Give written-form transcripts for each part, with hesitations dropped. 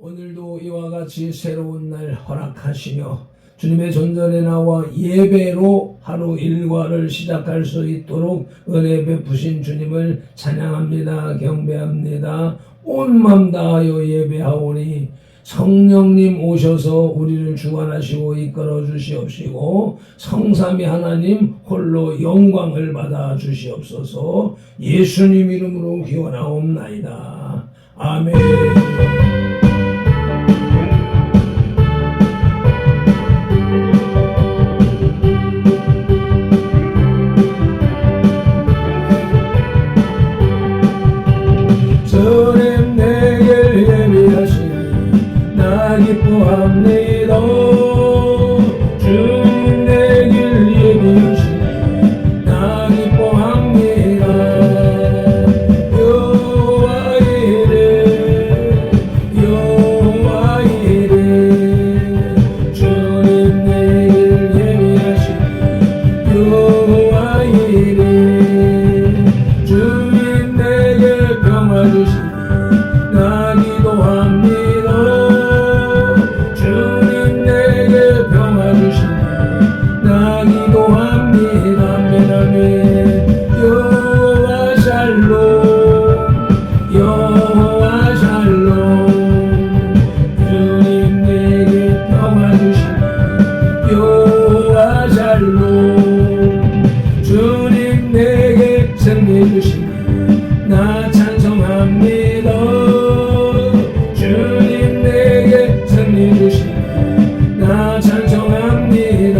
오늘도 이와 같이 새로운 날 허락하시며 주님의 존전에 나와 예배로 하루 일과를 시작할 수 있도록 은혜 베푸신 주님을 찬양합니다. 경배합니다. 온 맘 다하여 예배하오니 성령님 오셔서 우리를 주관하시고 이끌어 주시옵시고 성삼위 하나님 홀로 영광을 받아 주시옵소서. 예수님 이름으로 기원하옵나이다. 아멘. 주님 내게 예비하시니 나 기뻐합니다. 주님 내게 예비하시니 나 기뻐합니다. 여호와 이레 여호와 이레 주님 내게 예비하시니 여호와 이레 주님 내게 평화 주시니 나 기도합니다. 주님 내게 평화 주시니 나 기도합니다. 아멘 아멘. 여호와 샬롬 여호와 샬롬 주님 내게 평화 주시니 여호와 샬롬 주님 내게 승리 주시니 나 찬송합니다. 주님 내게 승리 주시니 나 찬송합니다.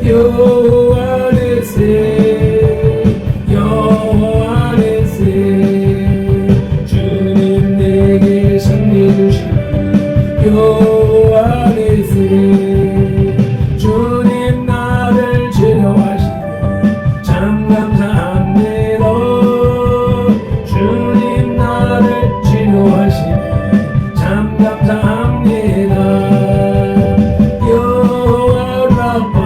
여호와 nissi 여호와 nissi 주님 내게 승리 주시니 여호와 nissi 주님 나를 치료하시니 참 감사합니다. 주님 나를 치료하시니 참 감사합니다. 여호와 라파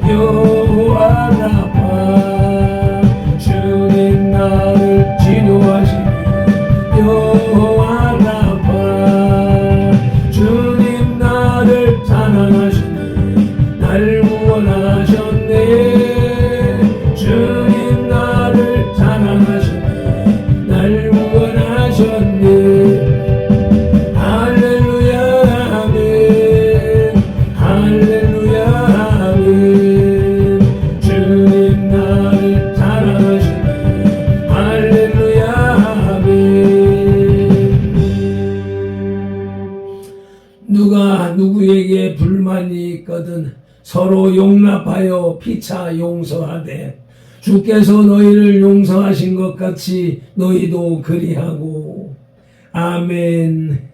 여호와 라파 주님 나를 치료하시니 여호와 라파 주님 나를 사랑하시니 날 구원하셨네. 주님 나를 사랑하시니 날 구원하셨네. 할렐루야 아멘 할렐루야 아멘 주님 나를 사랑하시니 할렐루야 아멘. 누가 누구에게 불만이 있거든 서로 용납하여 피차 용서하되 주께서 너희를 용서하신 것 같이 너희도 그리하고. 아멘.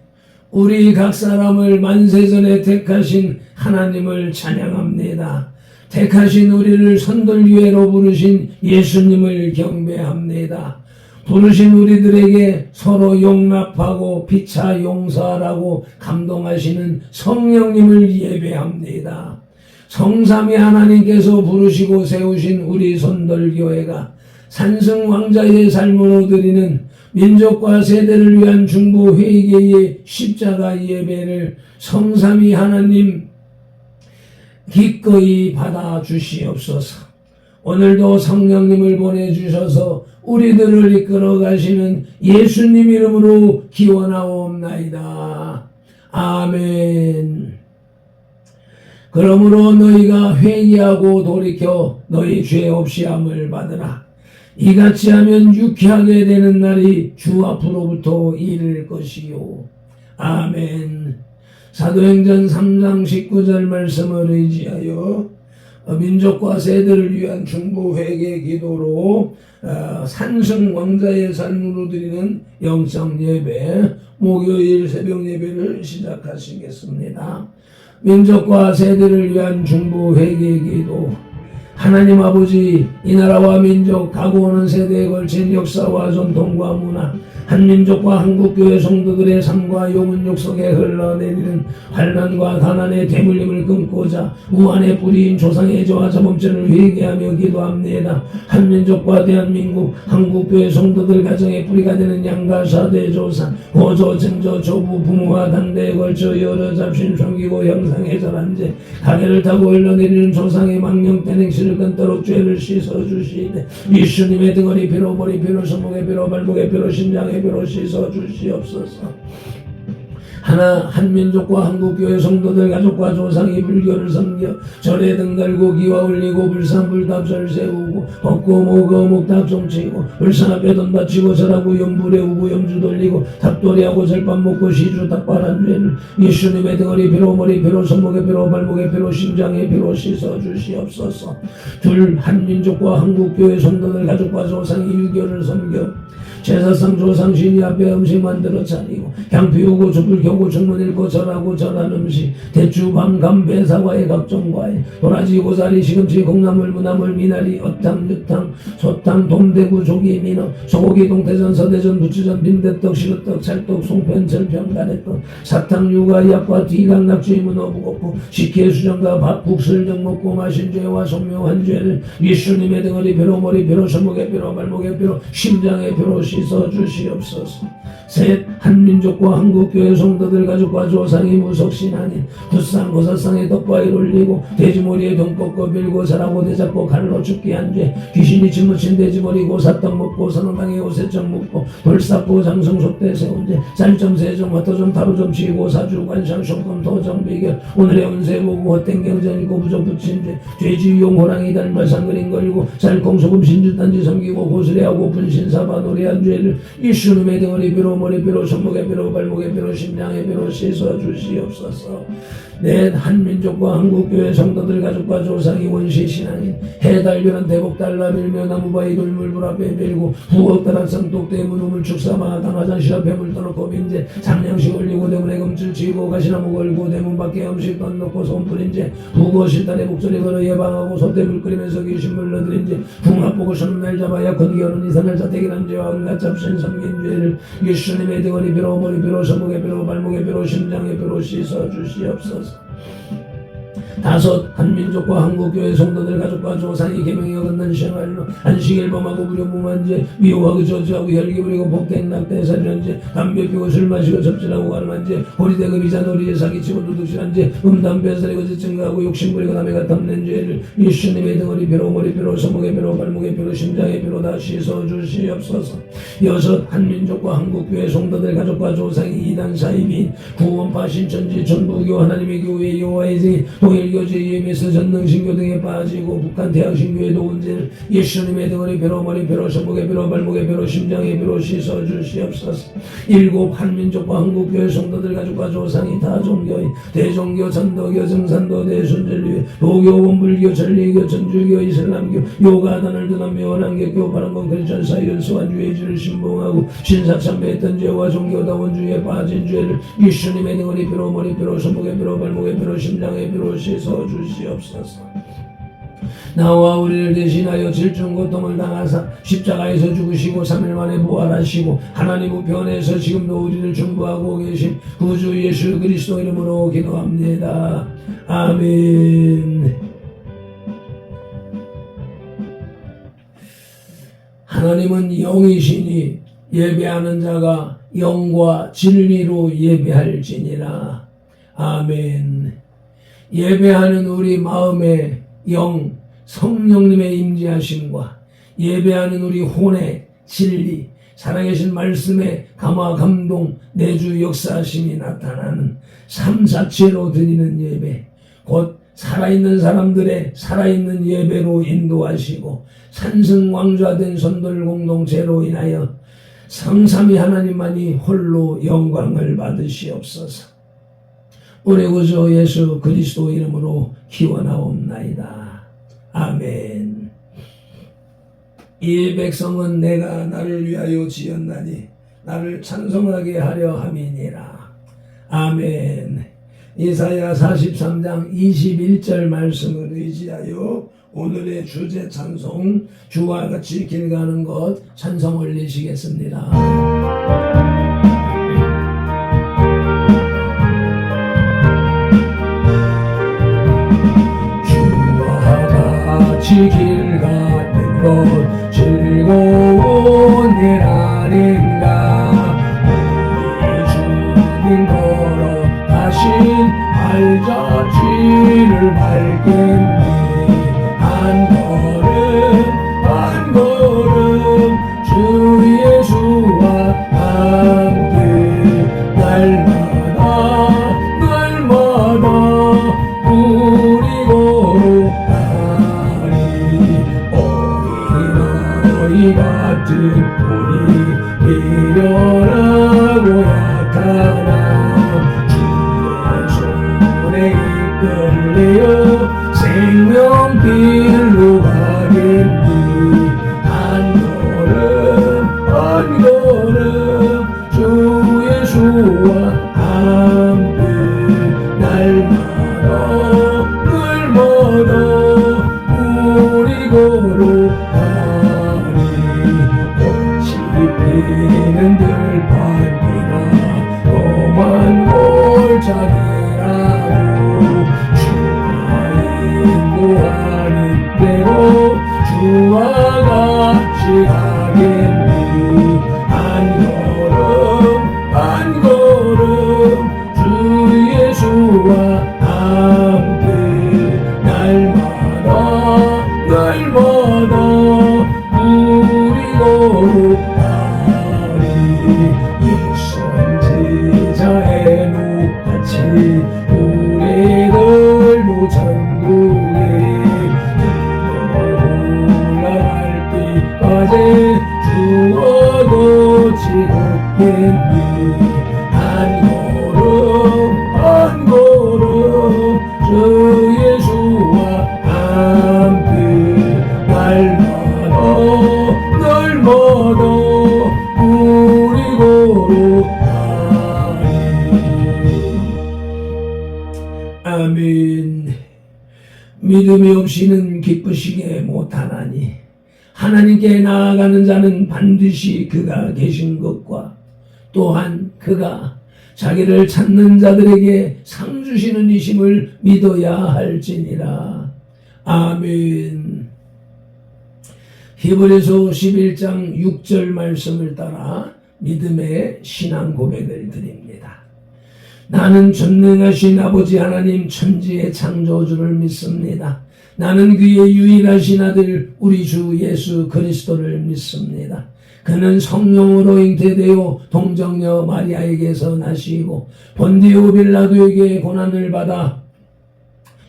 우리 각 사람을 만세전에 택하신 하나님을 찬양합니다. 택하신 우리를 선돌교회로 부르신 예수님을 경배합니다. 부르신 우리들에게 서로 용납하고 피차 용서하라고 감동하시는 성령님을 예배합니다. 성삼위 하나님께서 부르시고 세우신 우리 선돌교회가 산승왕자의 삶으로 드리는 민족과 세대를 위한 중보 회개의 십자가 예배를 성삼위 하나님 기꺼이 받아 주시옵소서. 오늘도 성령님을 보내주셔서 우리들을 이끌어 가시는 예수님 이름으로 기원하옵나이다. 아멘. 그러므로 너희가 회개하고 돌이켜 너희 죄 없이 함을 받으라. 이같이 하면 유쾌하게 되는 날이 주 앞으로부터 이를 것이요. 아멘. 사도행전 3장 19절 말씀을 의지하여 민족과 세대를 위한 중보 회개 기도로 산승 왕자의 삶으로 드리는 영성 예배 목요일 새벽 예배를 시작하시겠습니다. 민족과 세대를 위한 중보 회개 기도. 하나님 아버지, 이 나라와 민족 가고 오는 세대에 걸친 역사와 전통과 문화 한민족과 한국교회 성도들의 삶과 영혼 욕속에 흘러내리는 환난과 가난의 대물림을 끊고자 우한의 뿌리인 조상의 죄와 자범죄를 회개하며 기도합니다. 한민족과 대한민국 한국교회 성도들 가정의 뿌리가 되는 양가 사대 조상 고조 증조 조부 부모와 당대에 걸쳐 여러 잡신 섬기고 형상에 절한 죄 가게를 타고 흘러내리는 조상의 망령된 행실을 끊도록 죄를 씻어주시되 예수님의 등허리 피로 머리 피로 손목의 피로 발목의 피로 심장의 피로 씻어주시옵소서. 하나 한민족과 한국교회 성도들 가족과 조상이 불교를 섬겨 절에 등달고 기와 올리고 불상불답절 세우고 벚고 모거 목탁종 치고 불상 앞에 돈 바치고 절하고 염불에 우고 염주 돌리고 탑돌이하고 절밥 먹고 시주 닭발한 죄를 예수님의 등허리 피로 머리 피로 손목의 피로 발목의 피로 심장의 피로 씻어주시옵소서. 둘 한민족과 한국교회 성도들 가족과 조상이 유교를 섬겨 제사상 조상 신이 앞에 음식 만들어 차리고 향 피우고 촛불 켜고 중문 읽고 절하고 절한 음식 대추 밤 감배 사과의 각종 과일 도라지 고사리 시금치 콩나물 무나물 미나리 어탕 유탕 소탕 동대구 조기 민어 소고기 동태전 서대전 부추전 빈대떡 시루떡 찰떡 송편 철편 가래떡 사탕 유가 약과 뒤강 낙지 문어 부고포 식혜 수정과 밥 국술 등 먹고 마신 죄와 속묘한 죄를 예수님의 등허리 피로 머리 피로 손목의 피로 발목의 피로 심장의 피로 씻어주시옵소서. 셋 한민족과 한국교회 성도들 가족과 조상이 무속신하니 굿상 고사상에 덕과일 올리고 돼지머리에 돈 꺾고 빌고 살하고 대잡고 칼로 죽게 한 죄 귀신이 짓묻힌 돼지머리 고사떡 먹고 선원당에 오세점 묻고 돌쌓고 장성 속대 세운 죄 쌀점 세점 화토점 타로점 치고 사주 관상 쇼금 도정 비결 오늘의 운세 보고 헛된 경전이고 부적 붙인 죄 죄지용 호랑이 닮아 상그림 걸고 쌀콩 소금 신주단지 섬기고 고스레하고 분신사바 노래한 죄를 예수님의 등허리 피로 머리 피로 손목의 피로 발목의 피로 심장의 피로 씻어주시옵소서. 넷 한민족과 한국교회 성도들 가족과 조상이 원시신앙인 해달변한 대복달라 밀며 나무바위 돌물불 앞에 밀고 부엌다락상 똑대문 우물 축사마 당화장실 앞에 물 떠놓고 빈재 장량식 올리고 대문에 금줄 치고 가시나무 걸고 대문 밖에 음식 던놓고 손풀인재 부거 실단에 목소리 걸어 예방하고 소대물 끓이면서 귀신물 넣어드린재 궁합 보고 손날 잡아 약혼 결혼 이산을 자택이란 죄와 온갖 잡신 섬긴 죄를 예수님의 등허리 피로 머리 피로 손목의 피로 발목의 피로 심장의 피로 씻어주시옵소서. 다섯 한민족과 한국교회 성도들 가족과 조상이 계명이 어긋난 생활로 안식일 범하고 무료무만죄 미워하고 저주하고 혈기 부리고 폭행 낙태 살인죄 담배 피우고 술 마시고 접진하고 가늠한죄 호리대금 이자 놀이에 사기치고 도둑질한죄 담배 살이고 증거하고 욕심 부리고 남의 탐낸 죄를 예수님의 등허리 피로 머리 피로 손목의 피로 발목의 피로 심장의 피로 다 씻어주시옵소서. 여섯 한민족과 한국교회 성도들 가족과 조상이 이단 사이비인 구원파 신천지 전부교 하나님의 교회 여호와의 증인 동일교제 EMS 전능신교 등에 빠지고 북한 대학신교에도 온죄를 예수님의 등허리 피로 머리 피로 손목의 피로 발목의 피로 심장의 피로 씻어주시옵소서. 일곱 한민족과 한국교회 성도들 가족과 조상이 다 종교인 대종교 전도교 증산도 대순절교 도교 원불교 전리교 전주교 이슬람교 요가단을 드나며 원한계교 바람건 크리스천 사이언스와 주의주를 신봉하고 신사참배했던 죄와 종교다 원주에 빠진 죄를 예수님의 등허리 피로 머리 피로 손목의 피로 발목의 피로 심장의 피로 씻어주시옵소서. 나와 우리를 대신하여 질중 고통을 당하사 십자가에서 죽으시고 3일 만에 부활하시고 하나님 우편에서 지금도 우리를 중보하고 계신 구주 예수 그리스도 이름으로 기도합니다. 아멘. 하나님은 영이시니 예배하는 자가 영과 진리로 예배할지니라. 아멘. 예배하는 우리 마음의 영 성령님의 임재하심과 예배하는 우리 혼의 진리 살아계신 말씀의 감화 감동 내주 역사하심이 나타나는 삶 자체로 드리는 예배 곧 살아있는 사람들의 살아있는 예배로 인도하시고 산승왕좌된 선돌 공동체로 인하여 성삼위 하나님만이 홀로 영광을 받으시옵소서. 우리 구주 예수 그리스도 이름으로 기원하옵나이다. 아멘. 이 백성은 내가 나를 위하여 지었나니 나를 찬송하게 하려 함이니라. 아멘. 이사야 43장 21절 말씀을 의지하여 오늘의 주제 찬송 주와 같이 길 가는 것 찬송 올리시겠습니다. 주와 같이 길 가는 것 즐거운 일 아닌가. 우리 주님 걸어가신 발자취를 밟겠니. 한 걸음 주 예수와 함께 날마다 우리 걸어가리. 어린아이 같은 우리 미련하고 약하나 주의 손에 이끌려 생명길로 가겠니. 한 걸음 주 예수와 함께 날마다 우리 걸어가리. 꽃이 피는 들판이나 험한 골짜기라도 인도하는 대로 주와 같이 가겠니. 한 걸음 주 예수와 함께 날마다 우리 걸어가리. 이 선지자의 녹같이 우리들도 천국에 올라갈 때까지 주와 같이 걷겠니. 한 걸음 주 예수와 함께 날마다 우리 걸어가리. 아멘. 믿음이 없이는 기쁘시게 못하나니 하나님께 나아가는 자는 반드시 그가 계신 것과 또한 그가 자기를 찾는 자들에게 상 주시는 이심을 믿어야 할지니라. 아멘. 히브리서 11장 6절 말씀을 따라 믿음의 신앙 고백을 드립니다. 나는 전능하신 아버지 하나님 천지의 창조주를 믿습니다. 나는 그의 유일하신 아들 우리 주 예수 그리스도를 믿습니다. 그는 성령으로 잉태되어 동정녀 마리아에게서 나시고 본디오 빌라도에게 고난을 받아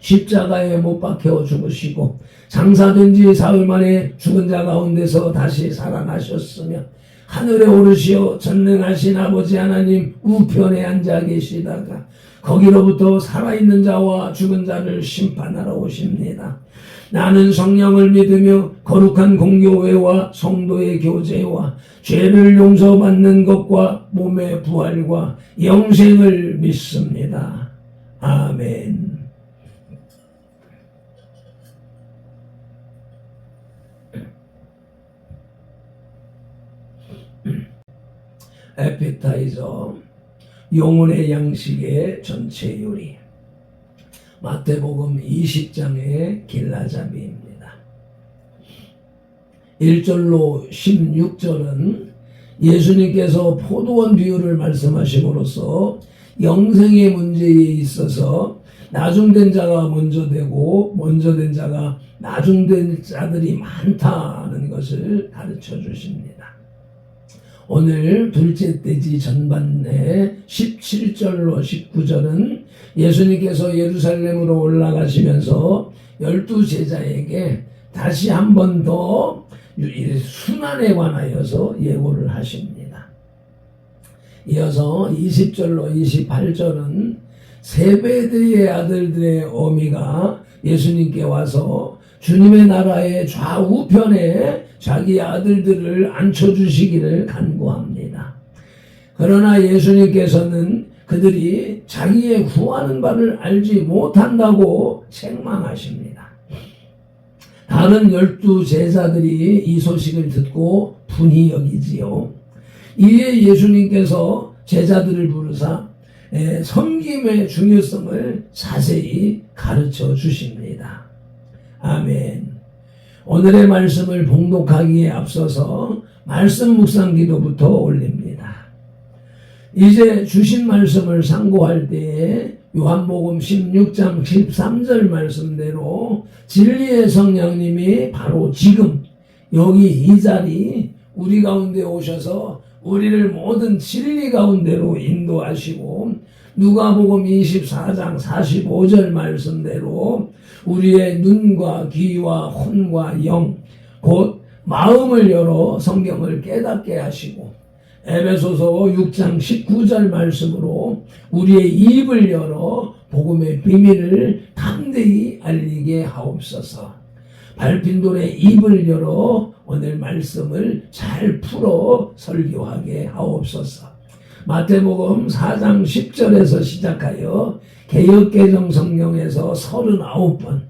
십자가에 못 박혀 죽으시고 장사된 지 사흘 만에 죽은 자 가운데서 다시 살아나셨으며 하늘에 오르시어 전능하신 아버지 하나님 우편에 앉아 계시다가 거기로부터 살아있는 자와 죽은 자를 심판하러 오십니다. 나는 성령을 믿으며 거룩한 공교회와 성도의 교제와 죄를 용서받는 것과 몸의 부활과 영생을 믿습니다. 아멘. 에피타이저 영혼의 양식의 전체 요리 마태복음 20장의 길라잡이입니다. 1절로 16절은 예수님께서 포도원 비유를 말씀하심으로써 영생의 문제에 있어서 나중된 자가 먼저 되고 먼저 된 자가 나중된 자들이 많다는 것을 가르쳐 주십니다. 오늘 둘째 돼지 전반의 17절로 19절은 예수님께서 예루살렘으로 올라가시면서 12제자에게 다시 한 번 더 순환에 관하여서 예고를 하십니다. 이어서 20절로 28절은 세베드의 아들들의 어미가 예수님께 와서 주님의 나라의 좌우편에 자기 아들들을 앉혀주시기를 간구합니다. 그러나 예수님께서는 그들이 자기의 구하는 바를 알지 못한다고 책망하십니다. 다른 12 제자들이 이 소식을 듣고 분이 여기지요. 이에 예수님께서 제자들을 부르사 섬김의 중요성을 자세히 가르쳐 주십니다. 아멘. 오늘의 말씀을 봉독하기에 앞서서 말씀 묵상 기도부터 올립니다. 이제 주신 말씀을 상고할 때에 요한복음 16장 13절 말씀대로 진리의 성령님이 바로 지금 여기 이 자리 우리 가운데 오셔서 우리를 모든 진리 가운데로 인도하시고 누가복음 24장 45절 말씀대로 우리의 눈과 귀와 혼과 영 곧 마음을 열어 성경을 깨닫게 하시고 에베소서 6장 19절 말씀으로 우리의 입을 열어 복음의 비밀을 담대히 알리게 하옵소서. 발핀돌의 입을 열어 오늘 말씀을 잘 풀어 설교하게 하옵소서. 마태복음 4장 10절에서 시작하여 개역개정 성경에서 39번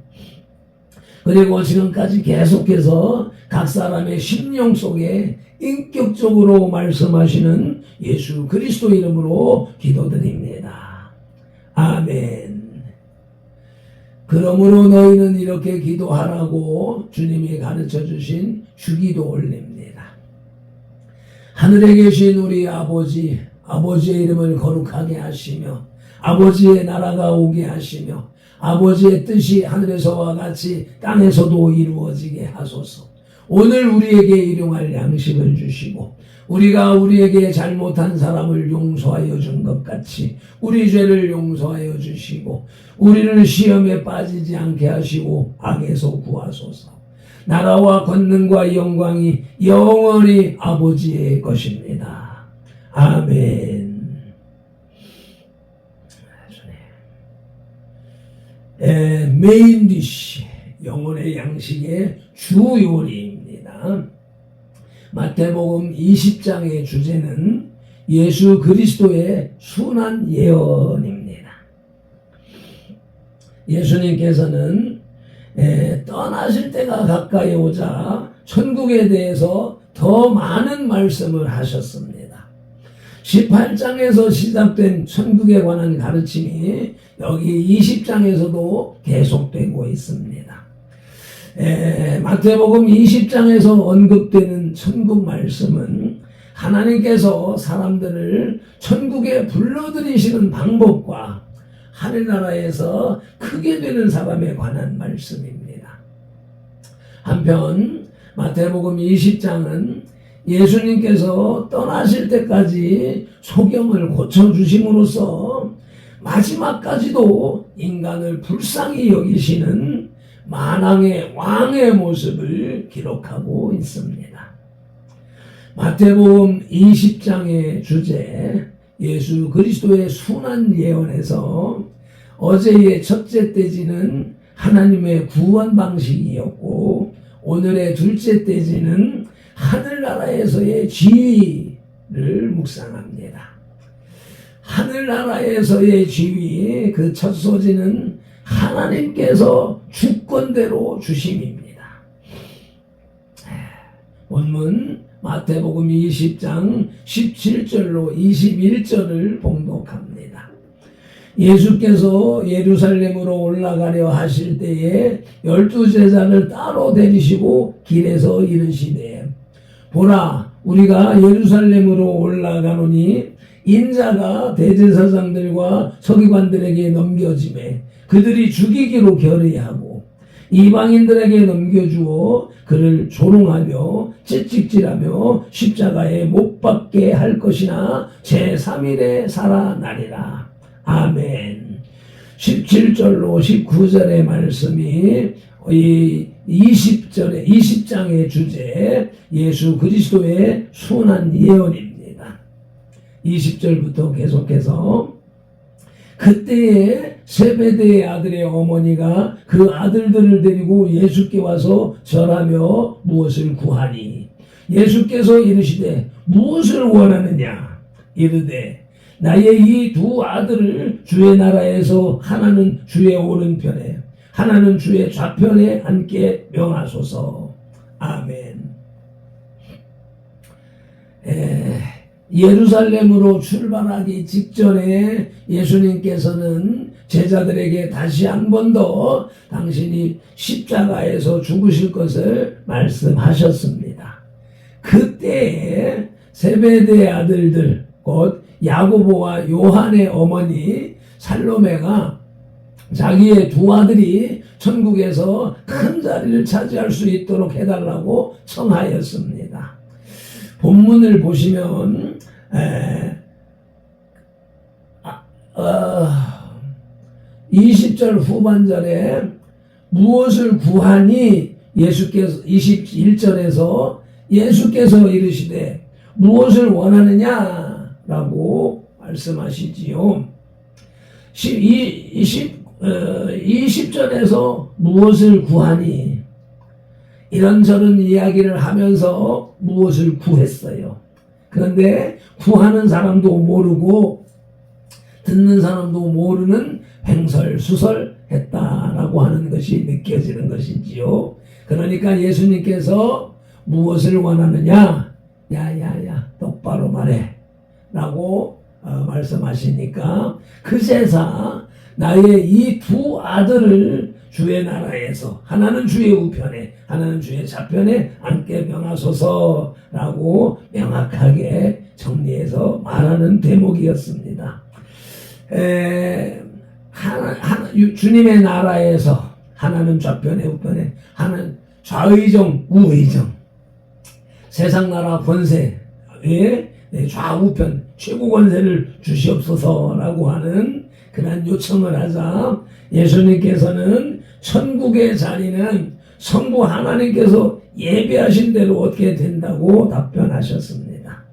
그리고 지금까지 계속해서 각 사람의 심령 속에 인격적으로 말씀하시는 예수 그리스도 이름으로 기도드립니다. 아멘. 그러므로 너희는 이렇게 기도하라고 주님이 가르쳐 주신 주기도 올립니다. 하늘에 계신 우리 아버지, 아버지의 이름을 거룩하게 하시며 아버지의 나라가 오게 하시며 아버지의 뜻이 하늘에서와 같이 땅에서도 이루어지게 하소서. 오늘 우리에게 일용할 양식을 주시고 우리가 우리에게 잘못한 사람을 용서하여 준 것 같이 우리 죄를 용서하여 주시고 우리를 시험에 빠지지 않게 하시고 악에서 구하소서. 나라와 권능과 영광이 영원히 아버지의 것입니다. 아멘. 메인 디쉬, 영혼의 양식의 주 요리입니다. 마태복음 20장의 주제는 예수 그리스도의 순환 예언입니다. 예수님께서는 떠나실 때가 가까이 오자 천국에 대해서 더 많은 말씀을 하셨습니다. 18장에서 시작된 천국에 관한 가르침이 여기 20장에서도 계속되고 있습니다. 마태복음 20장에서 언급되는 천국 말씀은 하나님께서 사람들을 천국에 불러들이시는 방법과 하늘나라에서 크게 되는 사람에 관한 말씀입니다. 한편 마태복음 20장은 예수님께서 떠나실 때까지 소경을 고쳐주심으로써 마지막까지도 인간을 불쌍히 여기시는 만왕의 왕의 모습을 기록하고 있습니다. 마태복음 20장의 주제 예수 그리스도의 순환 예언에서 어제의 첫째 떼지는 하나님의 구원 방식이었고 오늘의 둘째 떼지는 하늘나라에서의 지위를 묵상합니다. 하늘나라에서의 지위, 그 첫 소지는 하나님께서 주권대로 주심입니다. 본문 마태복음 20장 17절로 21절을 봉독합니다. 예수께서 예루살렘으로 올라가려 하실 때에 12 제자를 따로 데리시고 길에서 이르시되 보라 우리가 예루살렘으로 올라가노니 인자가 대제사장들과 서기관들에게 넘겨지매 그들이 죽이기로 결의하고 이방인들에게 넘겨주어 그를 조롱하며 채찍질하며 십자가에 못 박게 할 것이나 제3일에 살아나리라. 아멘. 17절로 19절의 말씀이 이 20장의 주제 예수 그리스도의 순환 예언입니다. 20절부터 계속해서 그때에 세베대의 아들의 어머니가 그 아들들을 데리고 예수께 와서 절하며 무엇을 구하니 예수께서 이르시되 무엇을 원하느냐 이르되 나의 이 두 아들을 주의 나라에서 하나는 주의 오른편에 하나는 주의 좌편에 앉게 명하소서. 아멘. 예루살렘으로 출발하기 직전에 예수님께서는 제자들에게 다시 한 번 더 당신이 십자가에서 죽으실 것을 말씀하셨습니다. 그때에 세베대의 아들들, 곧 야고보와 요한의 어머니 살로메가 자기의 두 아들이 천국에서 큰 자리를 차지할 수 있도록 해달라고 청하였습니다. 본문을 보시면 20절 후반절에 무엇을 구하니 예수께서 21절에서 예수께서 이르시되 무엇을 원하느냐라고 말씀하시지요. 20절에서 무엇을 구하니 이런저런 이야기를 하면서 무엇을 구했어요. 그런데 구하는 사람도 모르고 듣는 사람도 모르는 횡설수설했다라고 하는 것이 느껴지는 것이지요. 그러니까 예수님께서 무엇을 원하느냐? 야야야 똑바로 말해 라고 말씀하시니까 그제서 나의 이 두 아들을 주의 나라에서 하나는 주의 우편에 하나는 주의 좌편에 앉게 명하소서라고 명확하게 정리해서 말하는 대목이었습니다. 주님의 나라에서 하나는 좌편에 우편에 하나는 좌의정 우의정 세상 나라 권세에 좌우편 최고 권세를 주시옵소서라고 하는 그런 요청을 하자 예수님께서는 천국의 자리는 성부 하나님께서 예비하신 대로 얻게 된다고 답변하셨습니다.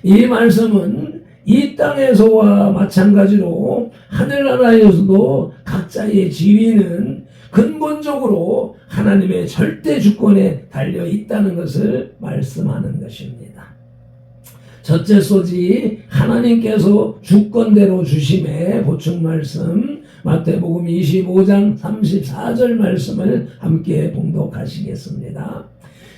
이 말씀은 이 땅에서와 마찬가지로 하늘나라에서도 각자의 지위는 근본적으로 하나님의 절대 주권에 달려 있다는 것을 말씀하는 것입니다. 첫째 소지 하나님께서 주권대로 주심의 보충 말씀 마태복음 25장 34절 말씀을 함께 봉독하시겠습니다.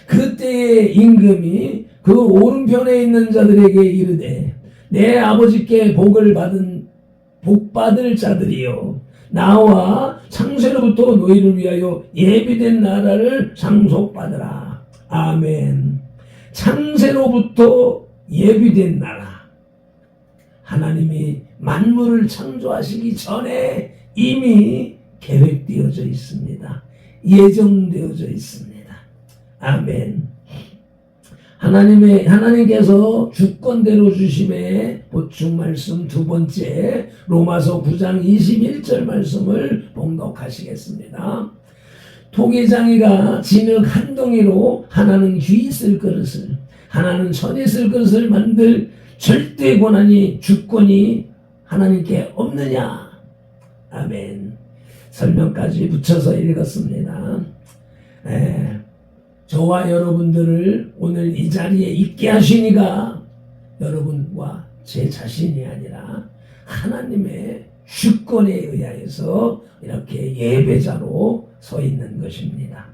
그때의 임금이 그 오른편에 있는 자들에게 이르되 내 아버지께 복받을 자들이여 나와 창세로부터 너희를 위하여 예비된 나라를 상속받으라. 아멘. 창세로부터 예비된 나라. 하나님이 만물을 창조하시기 전에 이미 계획되어져 있습니다. 예정되어져 있습니다. 아멘. 하나님께서 주권대로 주심의 보충 말씀 두 번째 로마서 9장 21절 말씀을 봉독하시겠습니다. 토기장이가 진흙 한 덩이로 하나는 귀 쓸 그릇을 하나는 천이 쓸 그릇을 만들 절대 권한이 주권이 하나님께 없느냐. 아멘. 설명까지 붙여서 읽었습니다. 저와 여러분들을 오늘 이 자리에 있게 하시니가 여러분과 제 자신이 아니라 하나님의 주권에 의하여서 이렇게 예배자로 서 있는 것입니다.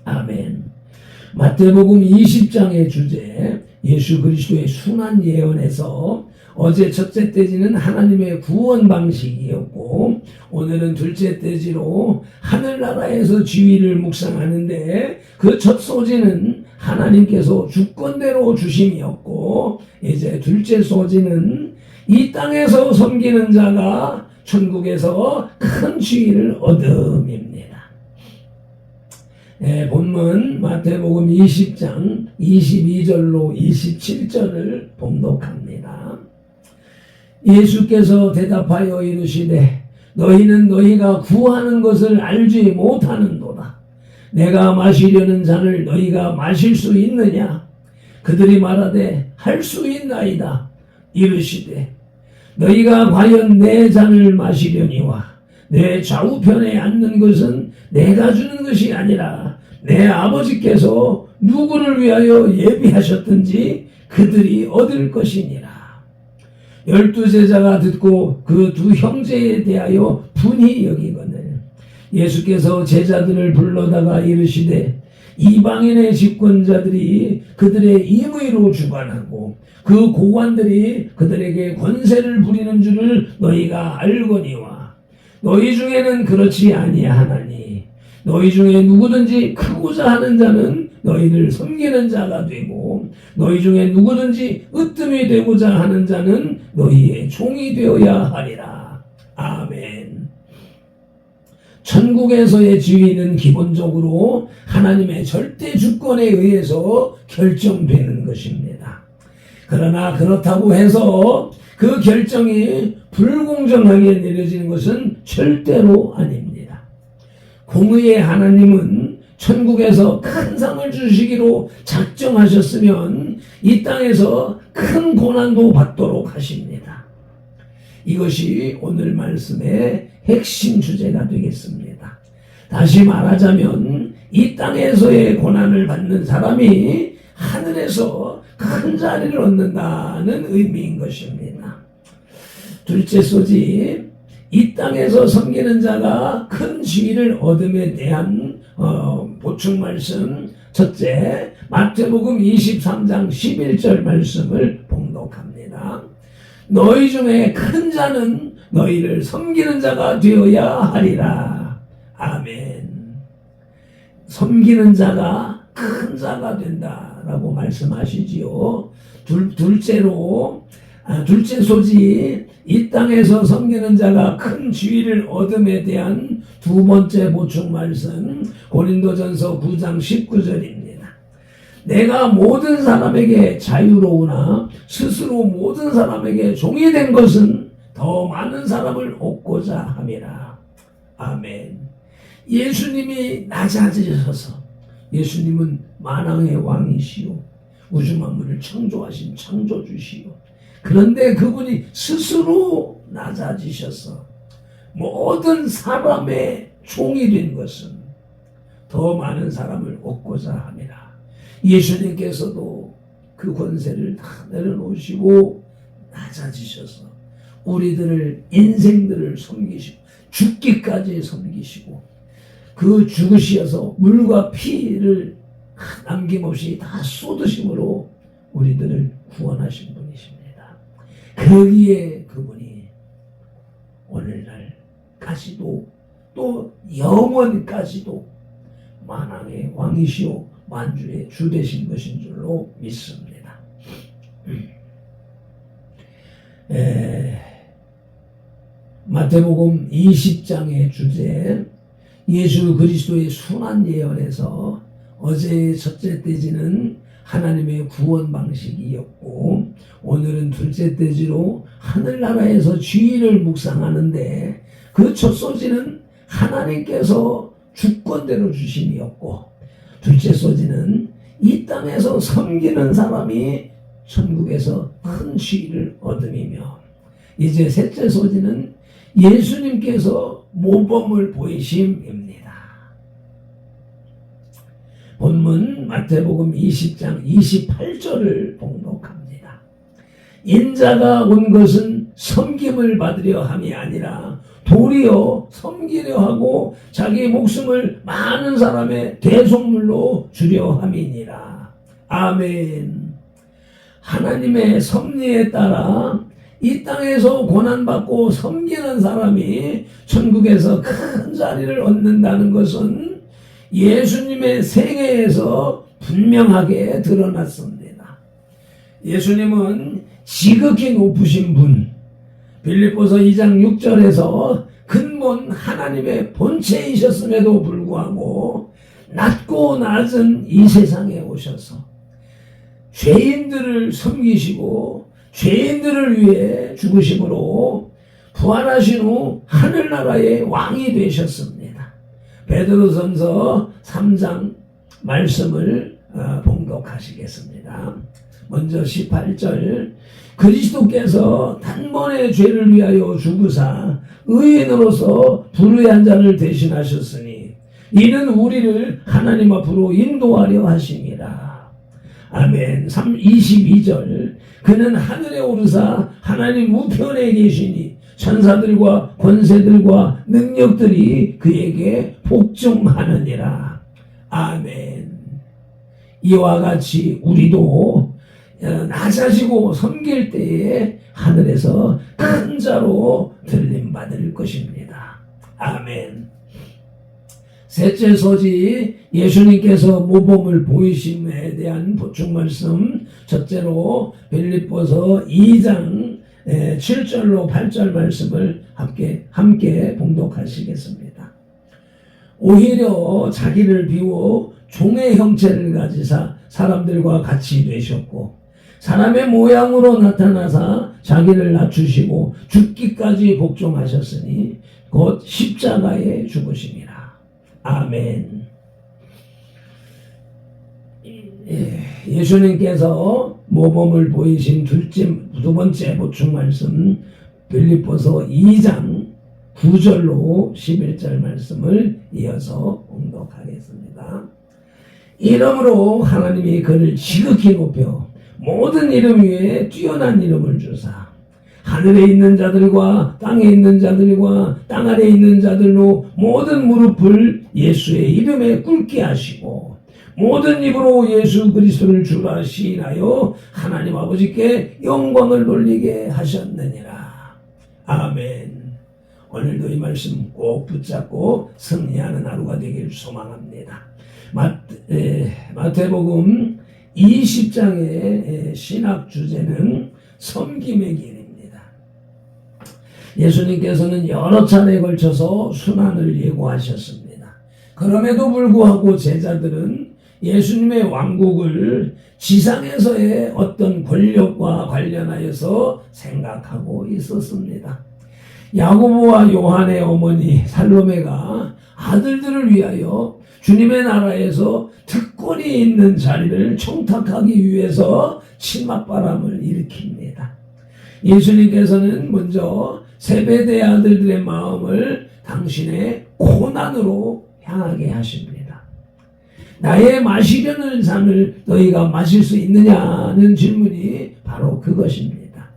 아멘. 마태복음 20장의 주제 예수 그리스도의 순환 예언에서 어제 첫째 떼지는 하나님의 구원 방식이었고 오늘은 둘째 떼지로 하늘나라에서 지위를 묵상하는데 그 첫 소지는 하나님께서 주권대로 주심이었고 이제 둘째 소지는 이 땅에서 섬기는 자가 천국에서 큰 지위를 얻음입니다. 본문 마태복음 20장 22절로 27절을 봉독합니다. 예수께서 대답하여 이르시되 너희는 너희가 구하는 것을 알지 못하는도다. 내가 마시려는 잔을 너희가 마실 수 있느냐? 그들이 말하되 할 수 있나이다. 이르시되 너희가 과연 내 잔을 마시려니와 내 좌우편에 앉는 것은 내가 주는 것이 아니라 내 아버지께서 누구를 위하여 예비하셨든지 그들이 얻을 것이니라. 12 제자가 듣고 그 두 형제에 대하여 분이 여기거늘 예수께서 제자들을 불러다가 이르시되 이방인의 집권자들이 그들의 임의로 주관하고 그 고관들이 그들에게 권세를 부리는 줄을 너희가 알거니와 너희 중에는 그렇지 아니하나니 너희 중에 누구든지 크고자 하는 자는 너희를 섬기는 자가 되고 너희 중에 누구든지 으뜸이 되고자 하는 자는 너희의 종이 되어야 하리라. 아멘. 천국에서의 지위는 기본적으로 하나님의 절대 주권에 의해서 결정되는 것입니다. 그러나 그렇다고 해서 그 결정이 불공정하게 내려지는 것은 절대로 아닙니다. 공의의 하나님은 천국에서 큰 상을 주시기로 작정하셨으면 이 땅에서 큰 고난도 받도록 하십니다. 이것이 오늘 말씀의 핵심 주제가 되겠습니다. 다시 말하자면 이 땅에서의 고난을 받는 사람이 하늘에서 큰 자리를 얻는다는 의미인 것입니다. 둘째 소집, 이 땅에서 섬기는 자가 큰 지위를 얻음에 대한 보충 말씀. 첫째, 마태복음 23장 11절 말씀을 봉독합니다. 너희 중에 큰 자는 너희를 섬기는 자가 되어야 하리라. 아멘. 섬기는 자가 큰 자가 된다라고 말씀하시지요. 둘째 소지, 이 땅에서 섬기는 자가 큰 지위를 얻음에 대한 두 번째 보충 말씀, 고린도전서 9장 19절입니다. 내가 모든 사람에게 자유로우나 스스로 모든 사람에게 종이 된 것은 더 많은 사람을 얻고자 함이라. 아멘. 예수님이 낮아지셔서, 예수님은 만왕의 왕이시오, 우주 만물을 창조하신 창조주시오. 그런데 그분이 스스로 낮아지셔서 모든 사람의 종이 된 것은 더 많은 사람을 얻고자 함이라. 예수님께서도 그 권세를 다 내려놓으시고 낮아지셔서 우리들을, 인생들을 섬기시고 죽기까지 섬기시고 그 죽으시어서 물과 피를 남김없이 다 쏟으심으로 우리들을 구원하신 분이십니다. 그러기에 그분이 오늘날까지도 또 영원까지도 만왕의 왕이시오 만주의 주 되신 것인 줄로 믿습니다. 마태복음 20장의 주제, 예수 그리스도의 순환 예언에서 어제의 첫째 떼지는 하나님의 구원 방식이었고 오늘은 둘째 떼지로 하늘나라에서 지위를 묵상하는데 그 첫 소지는 하나님께서 주권대로 주심이었고 둘째 소지는 이 땅에서 섬기는 사람이 천국에서 큰 지위를 얻음이며 이제 셋째 소지는 예수님께서 모범을 보이심입니다. 본문 마태복음 20장 28절을 봉독합니다. 인자가 온 것은 섬김을 받으려 함이 아니라 도리어 섬기려 하고 자기 목숨을 많은 사람의 대속물로 주려 함이니라. 아멘. 하나님의 섭리에 따라 이 땅에서 고난받고 섬기는 사람이 천국에서 큰 자리를 얻는다는 것은 예수님의 생애에서 분명하게 드러났습니다. 예수님은 지극히 높으신 분, 빌립보서 2장 6절에서 근본 하나님의 본체이셨음에도 불구하고 낮고 낮은 이 세상에 오셔서 죄인들을 섬기시고 죄인들을 위해 죽으심으로 부활하신 후 하늘나라의 왕이 되셨습니다. 베드로전서 3장 말씀을 봉독하시겠습니다. 먼저 18절, 그리스도께서 단번에 죄를 위하여 죽으사 의인으로서 불의한 자를 대신하셨으니 이는 우리를 하나님 앞으로 인도하려 하심이라. 아멘. 22절, 그는 하늘에 오르사 하나님 우편에 계시니 천사들과 권세들과 능력들이 그에게 복종하느니라. 아멘. 이와 같이 우리도 낮아지고 섬길 때에 하늘에서 큰 자로 들림받을 것입니다. 아멘. 셋째 소지, 예수님께서 모범을 보이심에 대한 보충 말씀. 첫째로 빌립보서 2장 7절로 8절 말씀을 함께 봉독하시겠습니다. 오히려 자기를 비워 종의 형체를 가지사 사람들과 같이 되셨고 사람의 모양으로 나타나사 자기를 낮추시고 죽기까지 복종하셨으니 곧 십자가에 죽으심이라. 아멘. 예수님께서 모범을 보이신 두 번째 보충 말씀, 빌립보서 2장 9절로 11절 말씀을 이어서 봉독하겠습니다. 이러므로 하나님이 그를 지극히 높여 모든 이름 위에 뛰어난 이름을 주사 하늘에 있는 자들과 땅에 있는 자들과 땅 아래에 있는 자들로 모든 무릎을 예수의 이름에 꿇게 하시고 모든 입으로 예수 그리스도를 주라 시인하여 하나님 아버지께 영광을 돌리게 하셨느니라. 아멘. 오늘도 이 말씀 꼭 붙잡고 승리하는 하루가 되길 소망합니다. 마태복음 20장의 신학 주제는 섬김의 길입니다. 예수님께서는 여러 차례에 걸쳐서 순환을 예고하셨습니다. 그럼에도 불구하고 제자들은 예수님의 왕국을 지상에서의 어떤 권력과 관련하여서 생각하고 있었습니다. 야고보와 요한의 어머니 살로메가 아들들을 위하여 주님의 나라에서 특권이 있는 자리를 청탁하기 위해서 치맛바람을 일으킵니다. 예수님께서는 먼저 세베대 아들들의 마음을 당신의 고난으로 향하게 하십니다. 나의 마시려는 잔을 너희가 마실 수 있느냐는 질문이 바로 그것입니다.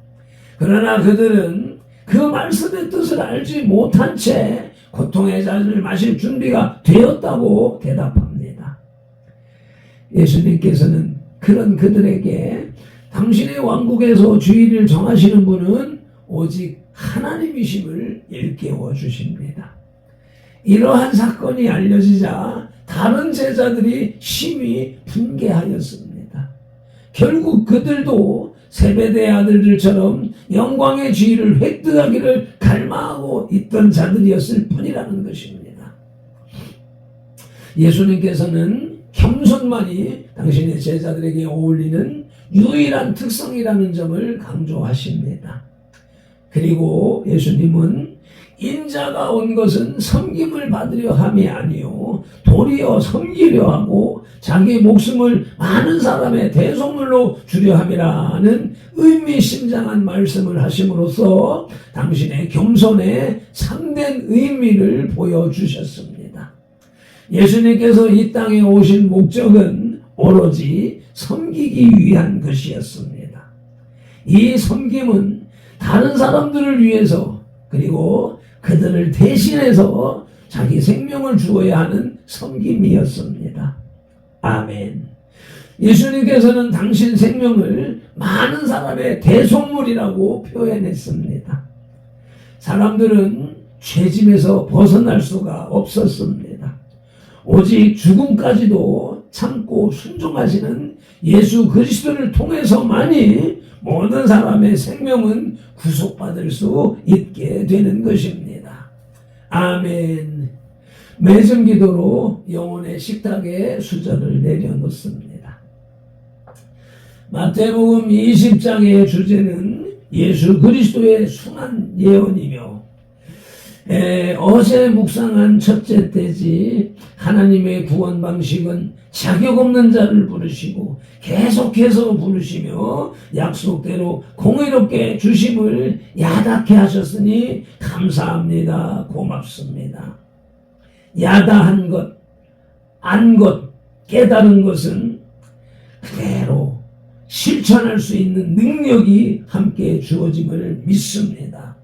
그러나 그들은 그 말씀의 뜻을 알지 못한 채 고통의 잔을 마실 준비가 되었다고 대답합니다. 예수님께서는 그런 그들에게 당신의 왕국에서 주의를 정하시는 분은 오직 하나님이심을 일깨워 주십니다. 이러한 사건이 알려지자 다른 제자들이 심히 분개하였습니다. 결국 그들도 세베대 아들들처럼 영광의 지위를 획득하기를 갈망하고 있던 자들이었을 뿐이라는 것입니다. 예수님께서는 겸손만이 당신의 제자들에게 어울리는 유일한 특성이라는 점을 강조하십니다. 그리고 예수님은 인자가 온 것은 섬김을 받으려 함이 아니요 도리어 섬기려 하고 자기 목숨을 많은 사람의 대속물로 주려 함이라는 의미심장한 말씀을 하심으로써 당신의 겸손에 참된 의미를 보여주셨습니다. 예수님께서 이 땅에 오신 목적은 오로지 섬기기 위한 것이었습니다. 이 섬김은 다른 사람들을 위해서 그리고 그들을 대신해서 자기 생명을 주어야 하는 섬김이었습니다. 아멘. 예수님께서는 당신 생명을 많은 사람의 대속물이라고 표현했습니다. 사람들은 죄짐에서 벗어날 수가 없었습니다. 오직 죽음까지도 참고 순종하시는 예수 그리스도를 통해서만이 모든 사람의 생명은 구속받을 수 있게 되는 것입니다. 아멘. 매점 기도로 영혼의 식탁에 수저를 내려놓습니다. 마태복음 20장의 주제는 예수 그리스도의 순한 예언이며 어제 묵상한 첫째 때지 하나님의 구원 방식은 자격 없는 자를 부르시고 계속해서 부르시며 약속대로 공의롭게 주심을 야답게 하셨으니 감사합니다. 고맙습니다. 야다한 것, 안 것, 깨달은 것은 그대로 실천할 수 있는 능력이 함께 주어짐을 믿습니다.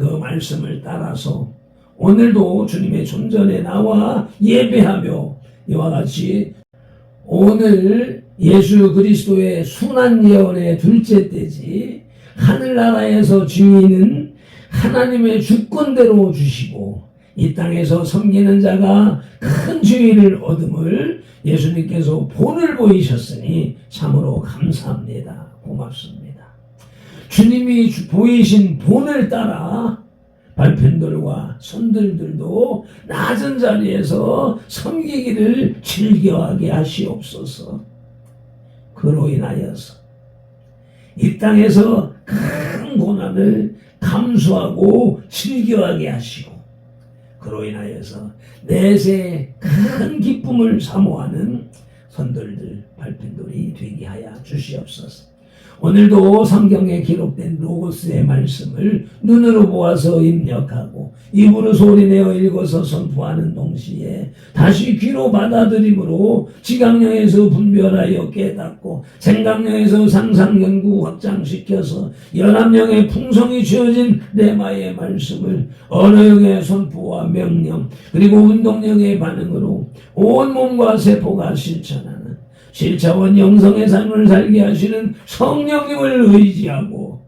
그 말씀을 따라서 오늘도 주님의 존전에 나와 예배하며 이와 같이 오늘 예수 그리스도의 순환 예언의 둘째 때지 하늘나라에서 주인은 하나님의 주권대로 주시고 이 땅에서 섬기는 자가 큰 주의를 얻음을 예수님께서 본을 보이셨으니 참으로 감사합니다. 고맙습니다. 주님이 보이신 본을 따라 발편들과 선들들도 낮은 자리에서 섬기기를 즐겨하게 하시옵소서. 그로 인하여서 이 땅에서 큰 고난을 감수하고 즐겨하게 하시고 그로 인하여서 내세 큰 기쁨을 사모하는 선들들 발편들이 되게 하여 주시옵소서. 오늘도 성경에 기록된 로고스의 말씀을 눈으로 보아서 입력하고 입으로 소리내어 읽어서 선포하는 동시에 다시 귀로 받아들임으로 지각령에서 분별하여 깨닫고 생각령에서 상상 연구 확장시켜서 연합령의 풍성이 주어진 레마의 말씀을 언어형의 선포와 명령 그리고 운동령의 반응으로 온 몸과 세포가 실천하는 실차원 영성의 삶을 살게 하시는 성령님을 의지하고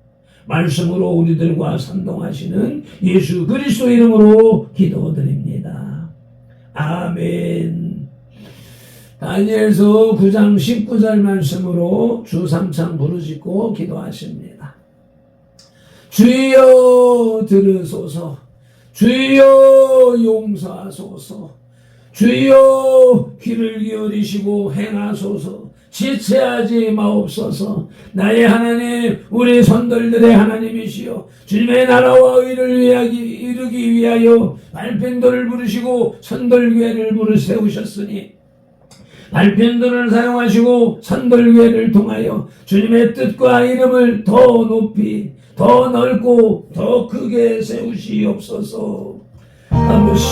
말씀으로 우리들과 선동하시는 예수 그리스도 이름으로 기도드립니다. 아멘. 다니엘서 9장 19절 말씀으로 주 3창 부르짖고 기도하십니다. 주여 들으소서. 주여 용서하소서. 주여 귀를 기울이시고 행하소서. 지체하지 마옵소서. 나의 하나님 우리 선들들의 하나님이시여 주님의 나라와 의를 이루기 위하여 발편들을 부르시고 선들교회를 세우셨으니 발편들을 사용하시고 선들교회를 통하여 주님의 뜻과 이름을 더 높이 더 넓고 더 크게 세우시옵소서. 아버지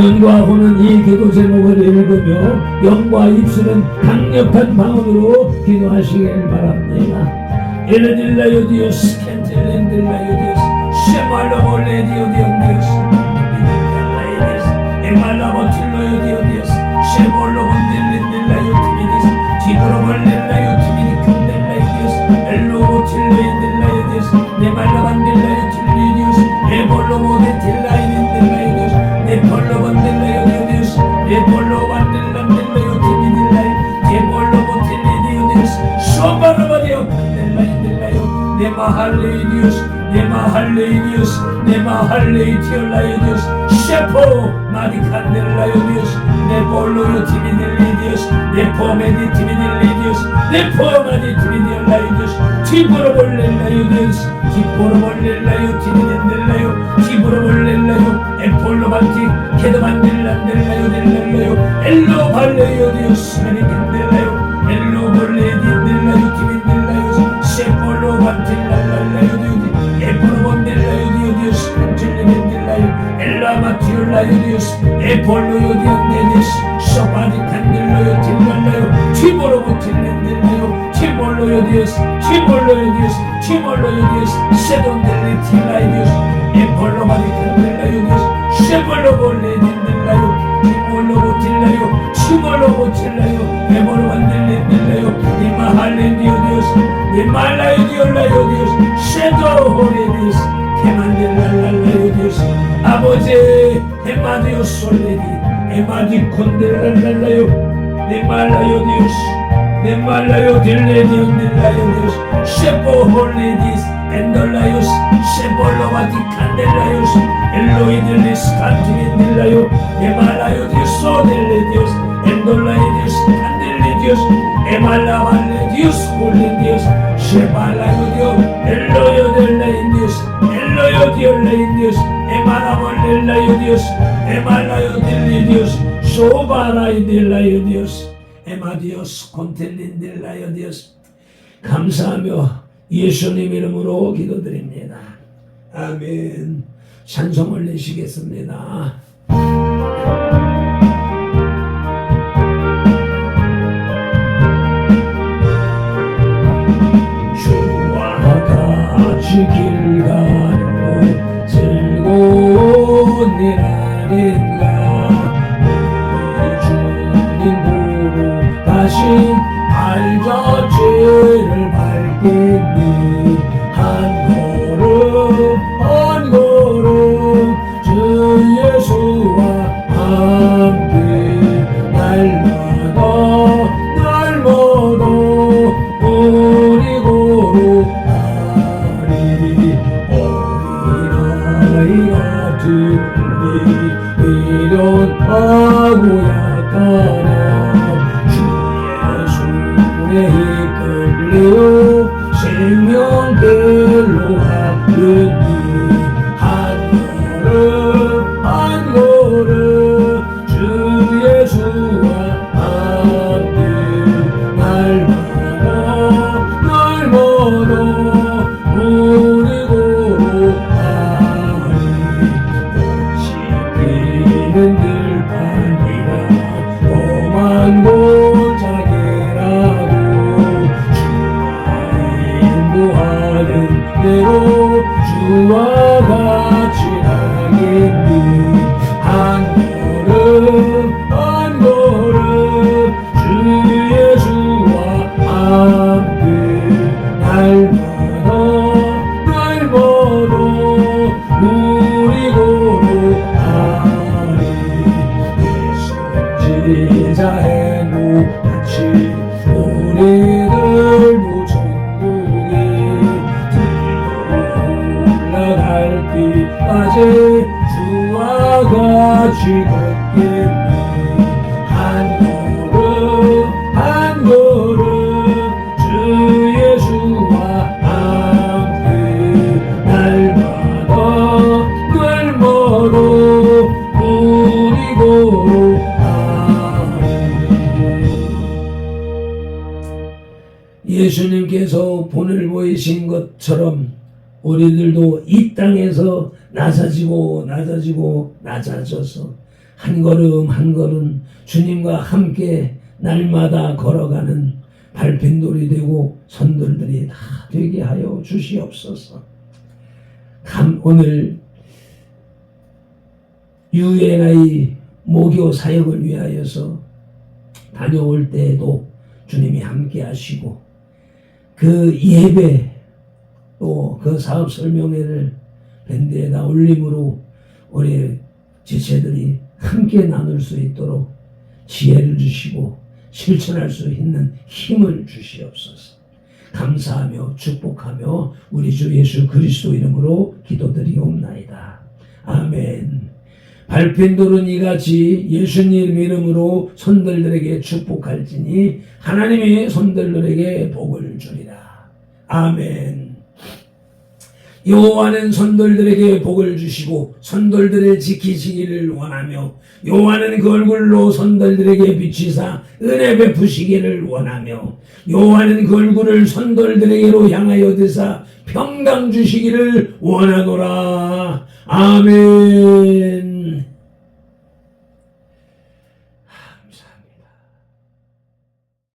눈과 혼은 이 기도 제목을 읽으며 영과 입술은 강력한 방언으로 기도하시길 바랍니다. 엘레딜라요 디오스 켄텔렌딜라요 디오스 쉐말라모 레디오 디오디오스 에말라모 틸로요 디오디오스 쉐몰로 본딜렌딜라요 티미디스 디브로벌렐라요 티미디 큼델라요 디오스 엘로모 틸로엔딜라요 디오스 네말라반딜라요 틸리요 디오스 에볼로모 데틸라이넨딜라요 디오스 에볼로 반딜라요 디오디오스 에볼로 반딜란딜라요 티미딜라요 에볼로 모틸리디오 디오스 쇼바르바디오 델라인딜라요 네마할레이 디오스 네마할레이 디오스 네마할레이 티올라요 디오스 셰포 마디칸델라요 디오스 네볼로요 티미딜리 디오스 네포메디 티미딜리 디오스 네포마디 티미딜라요 디오스 티브로볼렐라요 디오스 티브로볼렐라요 티미딜라요 티브로볼렐라요 에폴로 반티 케드반딜란델라요 델랄라요 엘로 발레요 디오스 메니칸델라요 엘로 볼레디딜라요 티민딜라요 셰폴로 반틸랄랄라요 디오디 에폴로 본델라요 디오디오스 찔리멘딜라요 엘라마티올라요 디오스 에폴로요 디온데디스 쇼바디칸딜라요 딜랄라요 티보로 보틸렌딜라요 티몰로요 디오스 티몰로요 디오스 티몰로요 디오스 세돈델리 틸라요 디오스 에폴로 바디칸딜라요 디오스 쉐폴로 볼레딘딜라요 티몰로 보틸라요 티몰로 보틸라요 에몰로 반델렌딜라요 이마할렌디오 디오스 이말라요 디올라요 디오스 쉐도 호레디스 케만딜랄랄라요 디오스 아버지 에마디오 솔레디 에마디 콘델랄랄라요 네말라요 디오스 네말라요 딜레디온딜라요 디오스 쉐포 홀레디스 엔돌라요스 쉐볼로바디 칸델라요스 엘로이딜리스 칸티민딜라요 에말라요 디오스 오델레디오스 엔돌라요 디오스 칸델레디오스 에말라발레 디오스 홀레디오스 쉐발라요 디오 엘로요 델라인디오스 엘로요 디올레인디오스 에말라볼렐라요 디오스 에말라요 딜리디오스 쇼바라이딜라요 디오스 에마디오스 콘텔린딜라요 디오스 감사하며 예수님 이름으로 기도드립니다. 아멘. 찬송 올리시겠습니다. 주와 같이 길 가 듣니 미련하고 약하나 주 예수의 이끌려 생명길로 가르니 한 걸음 주 예수와 함께 날마다 우리 고로하니 시키는 들판이라 험한 골짜기라도 인도하는 대로 주와 같이 하겠니 한 걸음 주 예수와 함께 날마다 우리 고로하니 예수지자의 노같이 우리들도 천국에 올라갈 때까지 주와 같이 걷겠니 한 걸음 주 예수와 함께 날마다 우리 고로하니 예수님께서 본을 보이신 것처럼 우리들도 이 땅에서 낮아져서 한 걸음 한 걸음 주님과 함께 날마다 걸어가는 발핀돌이 되고 선돌들이 다 되게 하여 주시옵소서. 오늘 UNI 모교 사역을 위하여서 다녀올 때에도 주님이 함께 하시고 그 예배 또 그 사업 설명회를 밴드에다 올림으로 우리 지체들이 함께 나눌 수 있도록 지혜를 주시고 실천할 수 있는 힘을 주시옵소서. 감사하며 축복하며 우리 주 예수 그리스도 이름으로 기도드리옵나이다. 아멘. 발핀돌은 이같이 예수님 이름으로 선들들에게 축복할지니 하나님이 선들들에게 복을 주리라. 아멘. 여호와는 선돌들에게 복을 주시고 선돌들을 지키시기를 원하며 여호와는 그 얼굴로 선돌들에게 비치사 은혜 베푸시기를 원하며 여호와는 그 얼굴을 선돌들에게로 향하여 드사 평강 주시기를 원하노라. 아멘.